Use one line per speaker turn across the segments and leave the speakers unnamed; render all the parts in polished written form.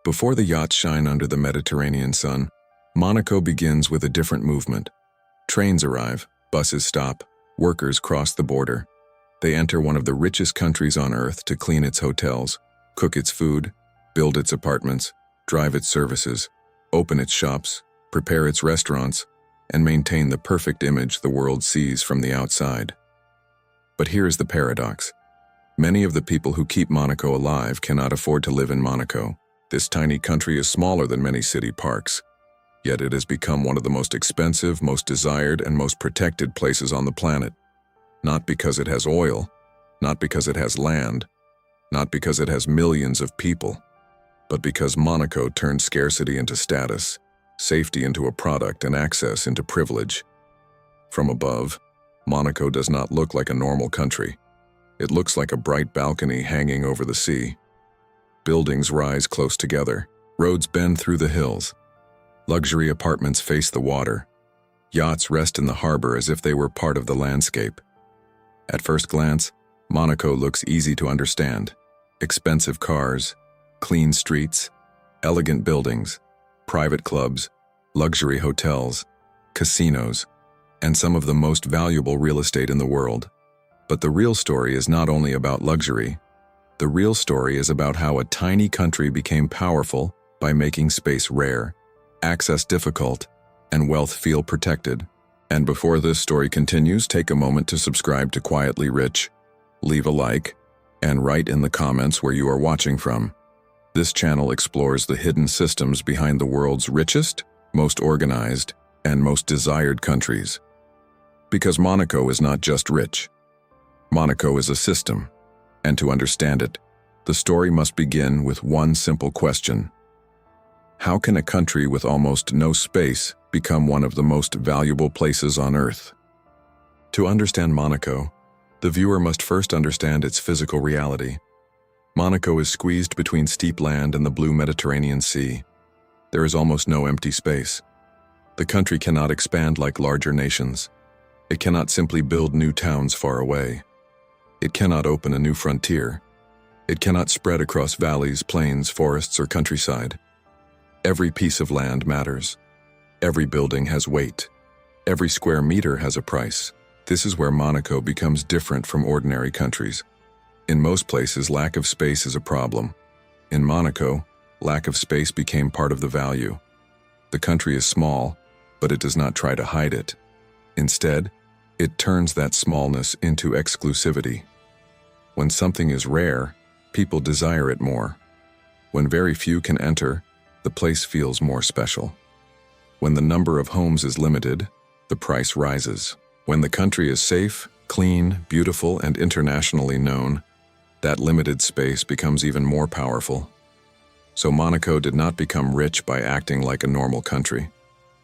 Before the yachts shine under the Mediterranean sun, Monaco begins with a different movement. Trains arrive, buses stop, workers cross the border. They enter one of the richest countries on earth to clean its hotels, cook its food, build its apartments, drive its services, open its shops, prepare its restaurants, and maintain the perfect image the world sees from the outside. But here is the paradox. Many of the people who keep Monaco alive cannot afford to live in Monaco. This tiny country is smaller than many city parks, yet it has become one of the most expensive, most desired, and most protected places on the planet. Not because it has oil, not because it has land, not because it has millions of people, but because Monaco turned scarcity into status, safety into a product, and access into privilege. From above, Monaco does not look like a normal country. It looks like a bright balcony hanging over the sea. Buildings rise close together, roads bend through the hills. Luxury apartments face the water. Yachts rest in the harbor as if they were part of the landscape. At first glance, Monaco looks easy to understand. Expensive cars, clean streets, elegant buildings, private clubs, luxury hotels, casinos, and some of the most valuable real estate in the world. But the real story is not only about luxury. The real story is about how a tiny country became powerful by making space rare, access difficult, and wealth feel protected. And before this story continues, take a moment to subscribe to Quietly Rich, leave a like, and write in the comments where you are watching from. This channel explores the hidden systems behind the world's richest, most organized, and most desired countries. Because Monaco is not just rich. Monaco is a system, and to understand it, the story must begin with one simple question. How can a country with almost no space become one of the most valuable places on earth? To understand Monaco, the viewer must first understand its physical reality. Monaco is squeezed between steep land and the blue Mediterranean Sea. There is almost no empty space. The country cannot expand like larger nations. It cannot simply build new towns far away. It cannot open a new frontier. It cannot spread across valleys, plains, forests, or countryside. Every piece of land matters. Every building has weight. Every square meter has a price. This is where Monaco becomes different from ordinary countries. In most places, lack of space is a problem. In Monaco, lack of space became part of the value. The country is small, but it does not try to hide it. Instead, it turns that smallness into exclusivity. When something is rare, people desire it more. When very few can enter, the place feels more special. When the number of homes is limited, the price rises. When the country is safe, clean, beautiful, and internationally known, that limited space becomes even more powerful. So Monaco did not become rich by acting like a normal country.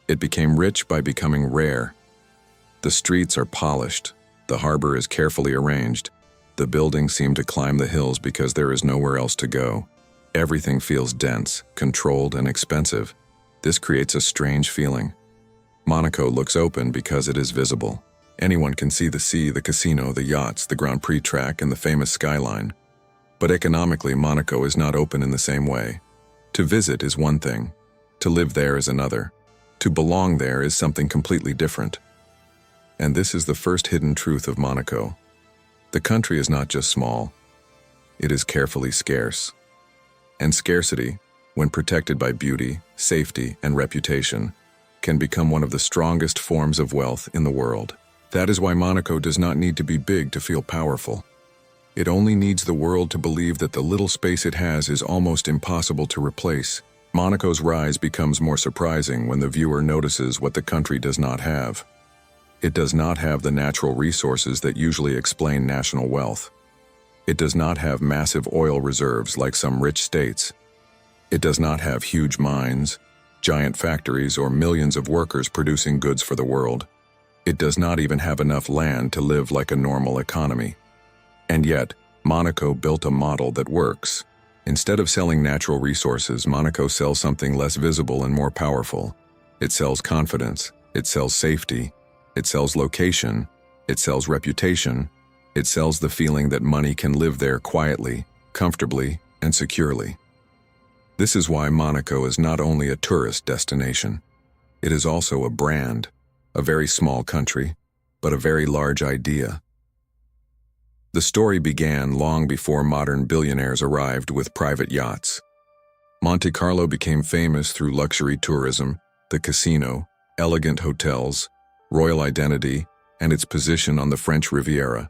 It became rich by becoming rare. The streets are polished, the harbor is carefully arranged, the buildings seem to climb the hills because there is nowhere else to go. Everything feels dense, controlled, and expensive. This creates a strange feeling. Monaco looks open because it is visible. Anyone can see the sea, the casino, the yachts, the Grand Prix track, and the famous skyline. But economically, Monaco is not open in the same way. To visit is one thing. To live there is another. To belong there is something completely different. And this is the first hidden truth of Monaco. The country is not just small. It is carefully scarce. And scarcity, when protected by beauty, safety, and reputation, can become one of the strongest forms of wealth in the world. That is why Monaco does not need to be big to feel powerful. It only needs the world to believe that the little space it has is almost impossible to replace. Monaco's rise becomes more surprising when the viewer notices what the country does not have. It does not have the natural resources that usually explain national wealth. It does not have massive oil reserves like some rich states. It does not have huge mines, giant factories, or millions of workers producing goods for the world. It does not even have enough land to live like a normal economy. And yet, Monaco built a model that works. Instead of selling natural resources, Monaco sells something less visible and more powerful. It sells confidence, it sells safety, it sells location, it sells reputation, it sells the feeling that money can live there quietly, comfortably, and securely. This is why Monaco is not only a tourist destination. It is also a brand, a very small country, but a very large idea. The story began long before modern billionaires arrived with private yachts. Monte Carlo became famous through luxury tourism, the casino, elegant hotels, royal identity, and its position on the French Riviera.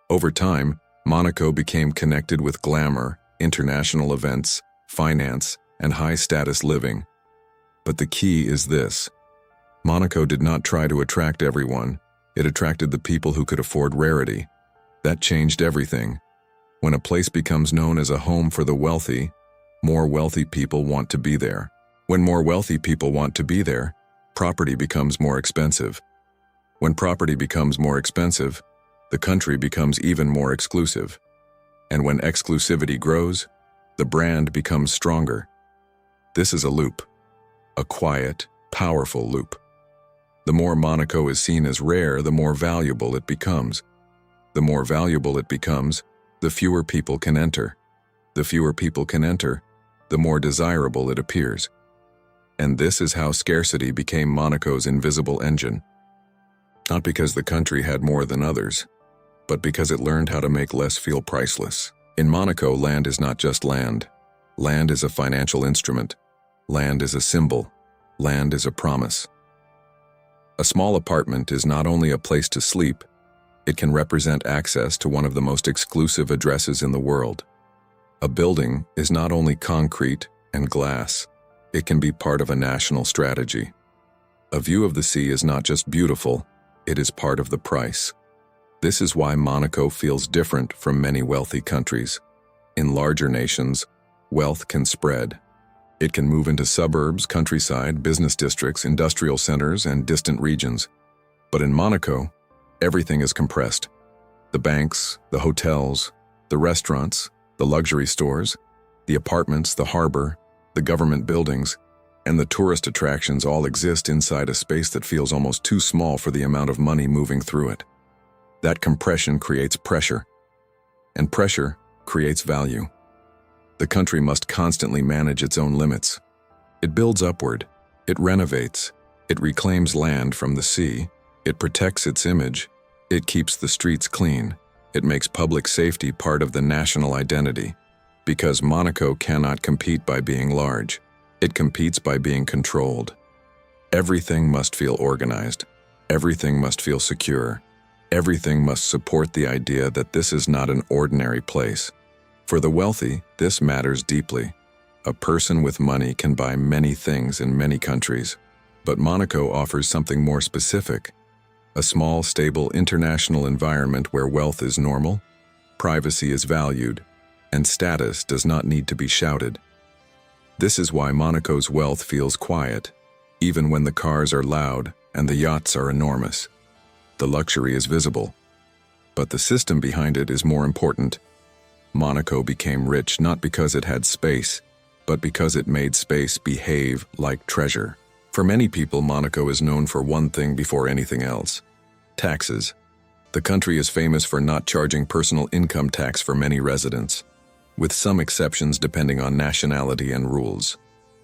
Over time, Monaco became connected with glamour, international events, finance, and high-status living. But the key is this: Monaco did not try to attract everyone, it attracted the people who could afford rarity. That changed everything. When a place becomes known as a home for the wealthy, more wealthy people want to be there. When more wealthy people want to be there, property becomes more expensive. When property becomes more expensive, the country becomes even more exclusive. And when exclusivity grows, the brand becomes stronger. This is a loop. A quiet, powerful loop. The more Monaco is seen as rare, the more valuable it becomes. The more valuable it becomes, the fewer people can enter. The fewer people can enter, the more desirable it appears. And this is how scarcity became Monaco's invisible engine. Not because the country had more than others, but because it learned how to make less feel priceless. In Monaco, land is not just land. Land is a financial instrument. Land is a symbol. Land is a promise. A small apartment is not only a place to sleep, it can represent access to one of the most exclusive addresses in the world. A building is not only concrete and glass, it can be part of a national strategy. A view of the sea is not just beautiful, it is part of the price. This is why Monaco feels different from many wealthy countries. In larger nations, wealth can spread. It can move into suburbs, countryside, business districts, industrial centers, and distant regions. But in Monaco, everything is compressed. The banks, the hotels, the restaurants, the luxury stores, the apartments, the harbor, the government buildings, and the tourist attractions all exist inside a space that feels almost too small for the amount of money moving through it. That compression creates pressure, and pressure creates value. The country must constantly manage its own limits. It builds upward, it renovates, it reclaims land from the sea, it protects its image, it keeps the streets clean, it makes public safety part of the national identity. Because Monaco cannot compete by being large, it competes by being controlled. Everything must feel organized, everything must feel secure, everything must support the idea that this is not an ordinary place. For the wealthy, this matters deeply. A person with money can buy many things in many countries, but Monaco offers something more specific. A small, stable, international environment where wealth is normal, privacy is valued, and status does not need to be shouted. This is why Monaco's wealth feels quiet, even when the cars are loud and the yachts are enormous. The luxury is visible, but the system behind it is more important. Monaco became rich not because it had space, but because it made space behave like treasure. For many people, Monaco is known for one thing before anything else: taxes. The country is famous for not charging personal income tax for many residents, with some exceptions depending on nationality and rules.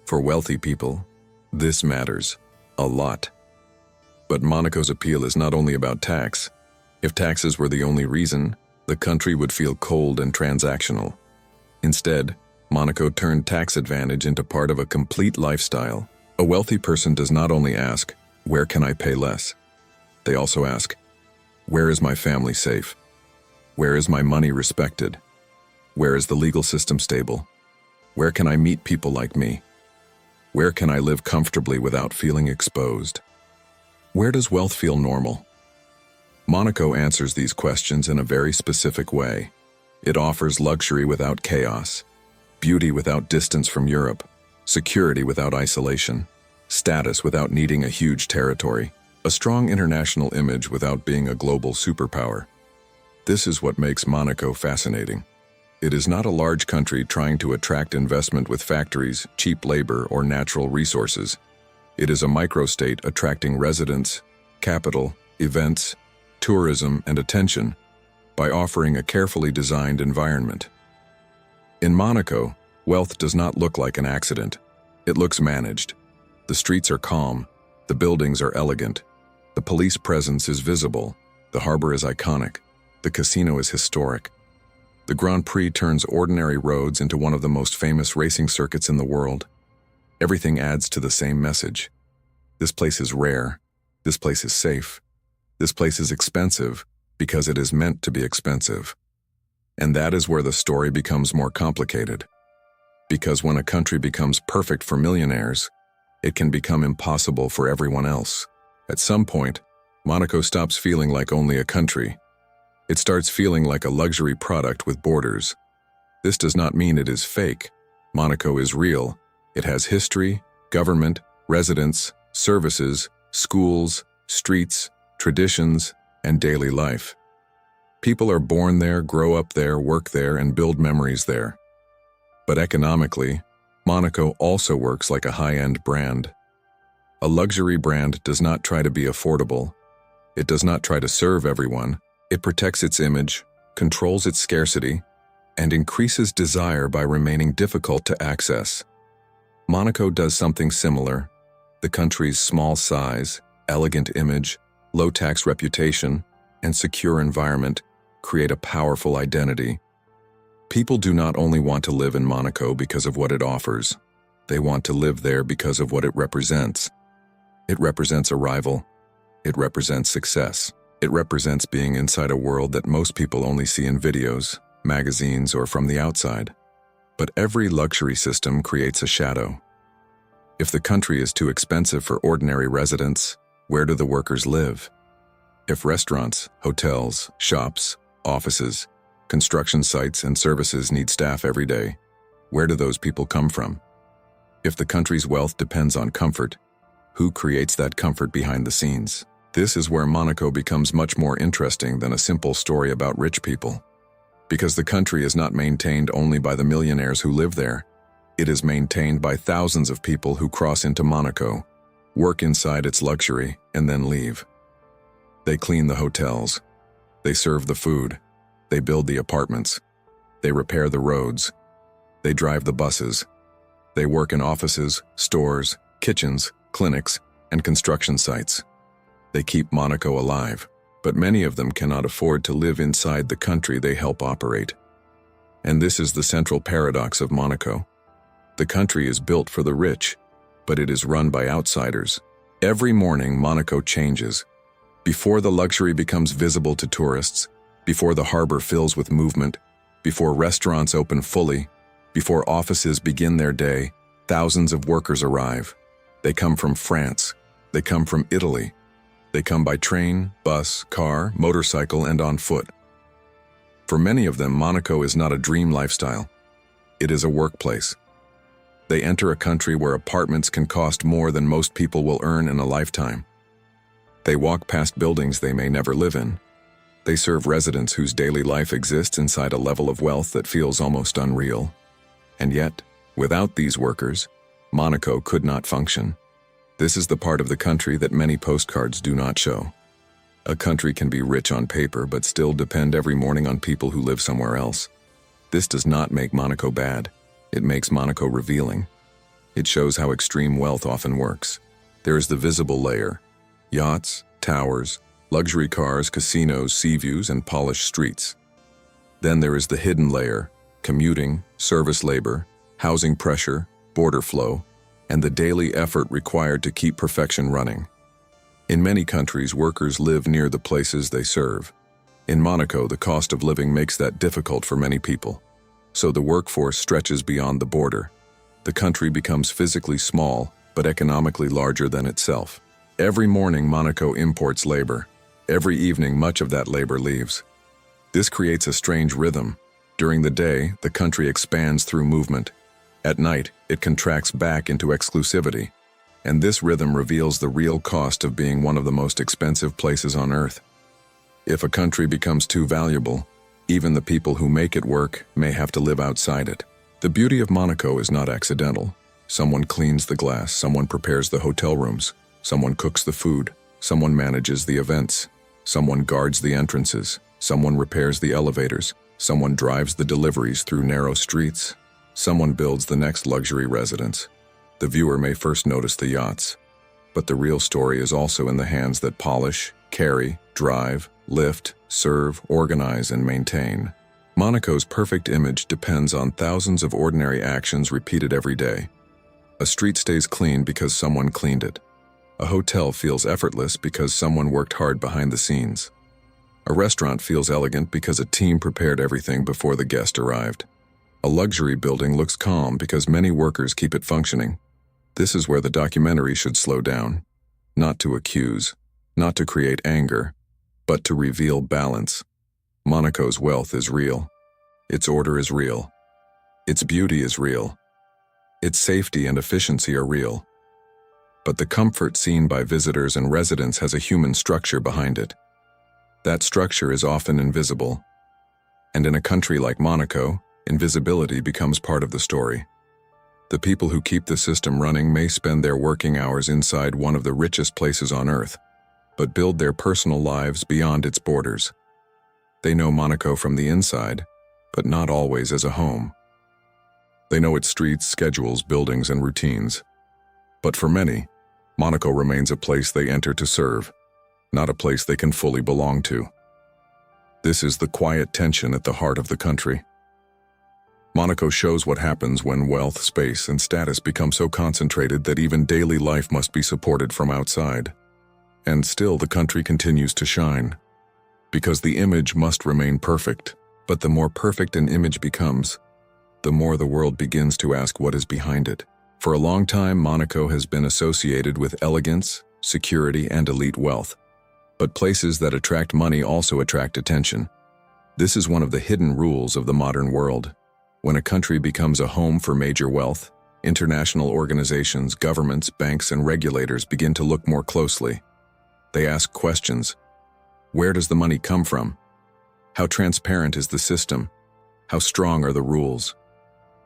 For wealthy people, this matters a lot. But Monaco's appeal is not only about tax. If taxes were the only reason, the country would feel cold and transactional. Instead, Monaco turned tax advantage into part of a complete lifestyle. A wealthy person does not only ask, "Where can I pay less?" They also ask, "Where is my family safe? Where is my money respected? Where is the legal system stable? Where can I meet people like me? Where can I live comfortably without feeling exposed?" Where does wealth feel normal? Monaco answers these questions in a very specific way. It offers luxury without chaos, beauty without distance from Europe, security without isolation, status without needing a huge territory, a strong international image without being a global superpower. This is what makes Monaco fascinating. It is not a large country trying to attract investment with factories, cheap labor, or natural resources. It is a microstate attracting residents, capital, events, tourism, and attention by offering a carefully designed environment. In Monaco, Wealth does not look like an accident. It looks managed. The streets are calm. The buildings are elegant. The police presence is visible. The harbor is iconic. The casino is historic. The Grand Prix turns ordinary roads into one of the most famous racing circuits in the world. Everything adds to the same message. This place is rare. This place is safe. This place is expensive because it is meant to be expensive. And that is where the story becomes more complicated. Because when a country becomes perfect for millionaires, it can become impossible for everyone else. At some point, Monaco stops feeling like only a country. It starts feeling like a luxury product with borders. This does not mean it is fake. Monaco is real. It has history, government, residents, services, schools, streets, traditions, and daily life. People are born there, grow up there, work there, and build memories there. But economically, Monaco also works like a high-end brand. A luxury brand does not try to be affordable. It does not try to serve everyone. It protects its image, controls its scarcity, and increases desire by remaining difficult to access. Monaco does something similar. The country's small size, elegant image, low tax reputation, and secure environment create a powerful identity. People do not only want to live in Monaco because of what it offers. They want to live there because of what it represents. It represents arrival. It represents success. It represents being inside a world that most people only see in videos, magazines, or from the outside. But every luxury system creates a shadow. If the country is too expensive for ordinary residents, where do the workers live? If restaurants, hotels, shops, offices, construction sites, and services need staff every day, where do those people come from? If the country's wealth depends on comfort, who creates that comfort behind the scenes? This is where Monaco becomes much more interesting than a simple story about rich people. Because the country is not maintained only by the millionaires who live there. It is maintained by thousands of people who cross into Monaco, work inside its luxury, and then leave. They clean the hotels. They serve the food. They build the apartments. They repair the roads. They drive the buses. They work in offices, stores, kitchens, clinics, and construction sites. They keep Monaco alive, but many of them cannot afford to live inside the country they help operate. And this is the central paradox of Monaco. The country is built for the rich, but it is run by outsiders. Every morning, Monaco changes. Before the luxury becomes visible to tourists, before the harbor fills with movement, before restaurants open fully, before offices begin their day, thousands of workers arrive. They come from France. They come from Italy. They come by train, bus, car, motorcycle, and on foot. For many of them, Monaco is not a dream lifestyle. It is a workplace. They enter a country where apartments can cost more than most people will earn in a lifetime. They walk past buildings they may never live in. They serve residents whose daily life exists inside a level of wealth that feels almost unreal. And yet, without these workers, Monaco could not function. This is the part of the country that many postcards do not show. A country can be rich on paper but still depend every morning on people who live somewhere else. This does not make Monaco bad. It makes Monaco revealing. It shows how extreme wealth often works. There is the visible layer: yachts, towers, luxury cars, casinos, sea views, and polished streets. Then there is the hidden layer: commuting, service labor, housing pressure, border flow, and the daily effort required to keep perfection running. In many countries, workers live near the places they serve. In Monaco, the cost of living makes that difficult for many people. So the workforce stretches beyond the border. The country becomes physically small, but economically larger than itself. Every morning, Monaco imports labor. Every evening, much of that labor leaves. This creates a strange rhythm. During the day, the country expands through movement. At night, it contracts back into exclusivity. And this rhythm reveals the real cost of being one of the most expensive places on earth. If a country becomes too valuable, even the people who make it work may have to live outside it. The beauty of Monaco is not accidental. Someone cleans the glass, someone prepares the hotel rooms, someone cooks the food, someone manages the events, someone guards the entrances, someone repairs the elevators, someone drives the deliveries through narrow streets, Someone builds the next luxury residence. The viewer may first notice the yachts, but the real story is also in the hands that polish, carry, drive, lift, serve, organize, and maintain. Monaco's perfect image depends on thousands of ordinary actions repeated every day. A street stays clean because someone cleaned it. A hotel feels effortless because someone worked hard behind the scenes. A restaurant feels elegant because a team prepared everything before the guest arrived. A luxury building looks calm because many workers keep it functioning. This is where the documentary should slow down. Not to accuse, not to create anger, but to reveal balance. Monaco's wealth is real. Its order is real. Its beauty is real. Its safety and efficiency are real. But the comfort seen by visitors and residents has a human structure behind it. That structure is often invisible. And in a country like Monaco, invisibility becomes part of the story. The people who keep the system running may spend their working hours inside one of the richest places on earth, but build their personal lives beyond its borders. They know Monaco from the inside, but not always as a home. They know its streets, schedules, buildings, and routines. But for many, Monaco remains a place they enter to serve, not a place they can fully belong to. This is the quiet tension at the heart of the country. Monaco shows what happens when wealth, space, and status become so concentrated that even daily life must be supported from outside. And still the country continues to shine. Because the image must remain perfect, but the more perfect an image becomes, the more the world begins to ask what is behind it. For a long time, Monaco has been associated with elegance, security, and elite wealth. But places that attract money also attract attention. This is one of the hidden rules of the modern world. When a country becomes a home for major wealth, international organizations, governments, banks, and regulators begin to look more closely. They ask questions. Where does the money come from? How transparent is the system? How strong are the rules?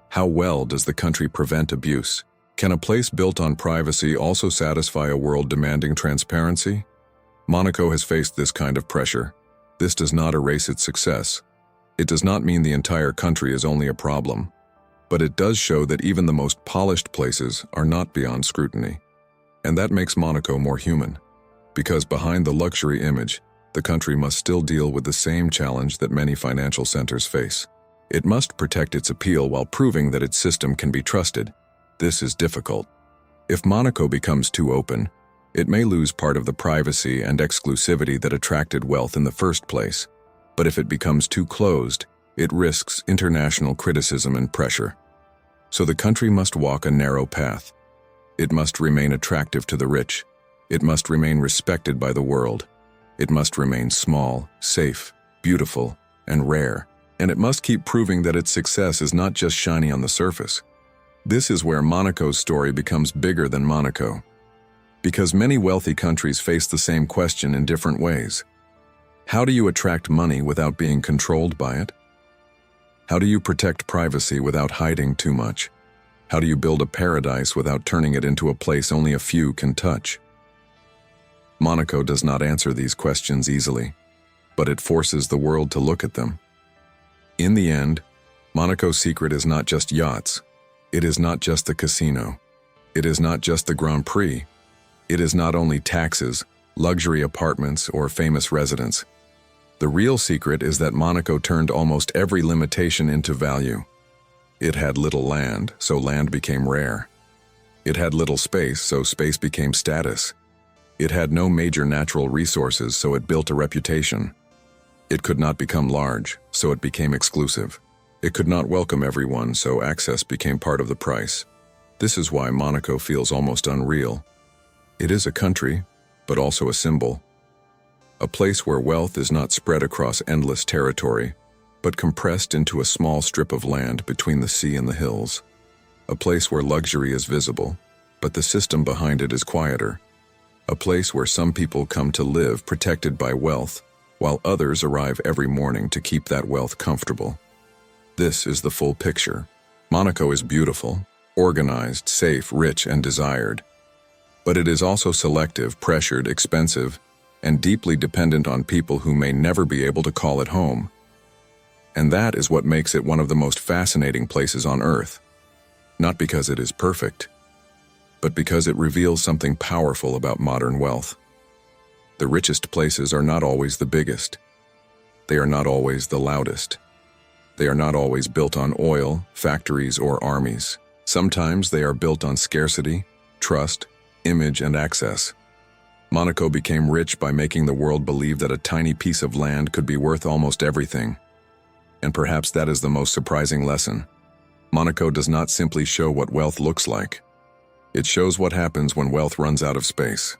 How well does the country prevent abuse? Can a place built on privacy also satisfy a world demanding transparency? Monaco has faced this kind of pressure. This does not erase its success. It does not mean the entire country is only a problem. But it does show that even the most polished places are not beyond scrutiny. And that makes Monaco more human. Because behind the luxury image, the country must still deal with the same challenge that many financial centers face. It must protect its appeal while proving that its system can be trusted. This is difficult. If Monaco becomes too open, it may lose part of the privacy and exclusivity that attracted wealth in the first place. But if it becomes too closed, it risks international criticism and pressure. So the country must walk a narrow path. It must remain attractive to the rich. It must remain respected by the world. It must remain small, safe, beautiful, and rare. And it must keep proving that its success is not just shiny on the surface. This is where Monaco's story becomes bigger than Monaco. Because many wealthy countries face the same question in different ways. How do you attract money without being controlled by it? How do you protect privacy without hiding too much? How do you build a paradise without turning it into a place only a few can touch? Monaco does not answer these questions easily, but it forces the world to look at them. In the end, Monaco's secret is not just yachts. It is not just the casino. It is not just the Grand Prix. It is not only taxes, luxury apartments, or famous residents. The real secret is that Monaco turned almost every limitation into value. It had little land, so land became rare. It had little space, so space became status. It had no major natural resources, so it built a reputation. It could not become large, so it became exclusive. It could not welcome everyone, so access became part of the price. This is why Monaco feels almost unreal. It is a country, but also a symbol. A place where wealth is not spread across endless territory, but compressed into a small strip of land between the sea and the hills. A place where luxury is visible, but the system behind it is quieter. A place where some people come to live protected by wealth, while others arrive every morning to keep that wealth comfortable. This is the full picture. Monaco is beautiful, organized, safe, rich, and desired. But it is also selective, pressured, expensive, and deeply dependent on people who may never be able to call it home. And that is what makes it one of the most fascinating places on Earth. not because it is perfect, but because it reveals something powerful about modern wealth. The richest places are not always the biggest. They are not always the loudest. They are not always built on oil, factories, or armies. Sometimes they are built on scarcity, trust, image, and access. Monaco became rich by making the world believe that a tiny piece of land could be worth almost everything. And perhaps that is the most surprising lesson. Monaco does not simply show what wealth looks like. It shows what happens when wealth runs out of space.